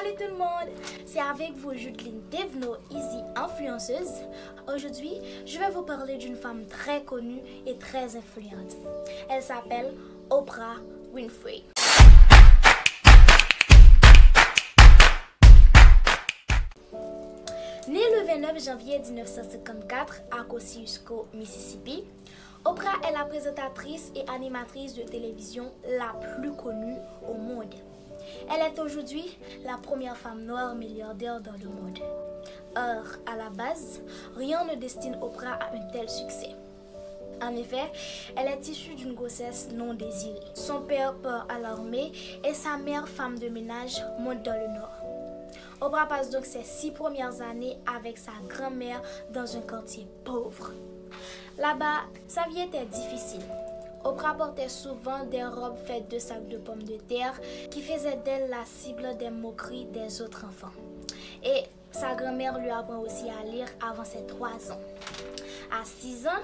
Salut tout le monde, c'est avec vous Judeline Devno, Easy influenceuse. Aujourd'hui, je vais vous parler d'une femme très connue et très influente. Elle s'appelle Oprah Winfrey. Née le 29 janvier 1954 à Kosciuszko, Mississippi, Oprah est la présentatrice et animatrice de télévision la plus connue au monde. Elle est aujourd'hui la première femme noire milliardaire dans le monde. Or, à la base, rien ne destine Oprah à un tel succès. En effet, elle est issue d'une grossesse non désirée. Son père part à l'armée et sa mère, femme de ménage, monte dans le nord. Oprah passe donc ses 6 premières années avec sa grand-mère dans un quartier pauvre. Là-bas, sa vie était difficile. Oprah portait souvent des robes faites de sacs de pommes de terre qui faisaient d'elle la cible des moqueries des autres enfants. Et sa grand-mère lui apprend aussi à lire avant ses 3 ans. À 6 ans,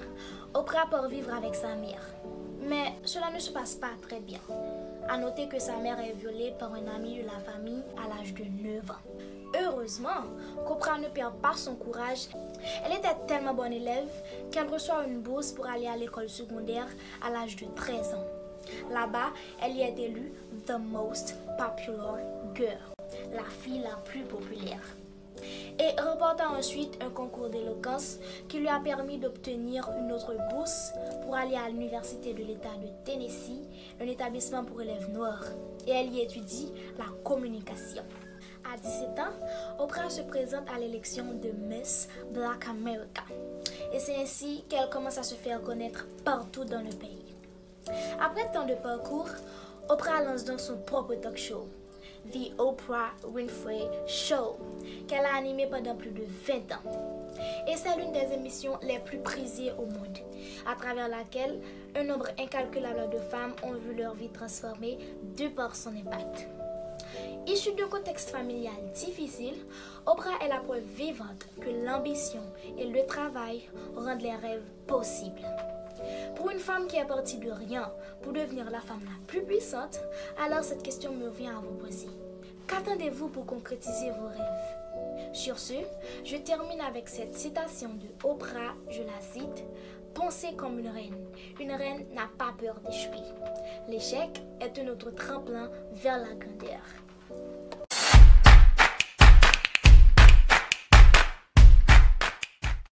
Oprah part vivre avec sa mère. Mais cela ne se passe pas très bien. À noter que sa mère est violée par un ami de la famille à l'âge de 9 ans. Heureusement qu'Oprah ne perd pas son courage. Elle était tellement bonne élève qu'elle reçoit une bourse pour aller à l'école secondaire à l'âge de 13 ans. Là-bas, elle y est élue The Most Popular Girl, la fille la plus populaire. Et remporta ensuite un concours d'éloquence qui lui a permis d'obtenir une autre bourse pour aller à l'université de l'État de Tennessee, un établissement pour élèves noirs. Et elle y étudie la communication. À 17 ans, Oprah se présente à l'élection de Miss Black America. Et c'est ainsi qu'elle commence à se faire connaître partout dans le pays. Après tant de parcours, Oprah lance donc son propre talk show, The Oprah Winfrey Show, qu'elle a animé pendant plus de 20 ans. Et c'est l'une des émissions les plus prisées au monde, à travers laquelle un nombre incalculable de femmes ont vu leur vie transformée de par son impact. Issue d'un contexte familial difficile, Oprah est la preuve vivante que l'ambition et le travail rendent les rêves possibles. Pour une femme qui est partie de rien pour devenir la femme la plus puissante, alors cette question me vient à vous poser. Qu'attendez-vous pour concrétiser vos rêves? Sur ce, je termine avec cette citation de Oprah, je la cite: « Pensez comme une reine. Une reine n'a pas peur d'échouer. L'échec est un autre tremplin vers la grandeur. »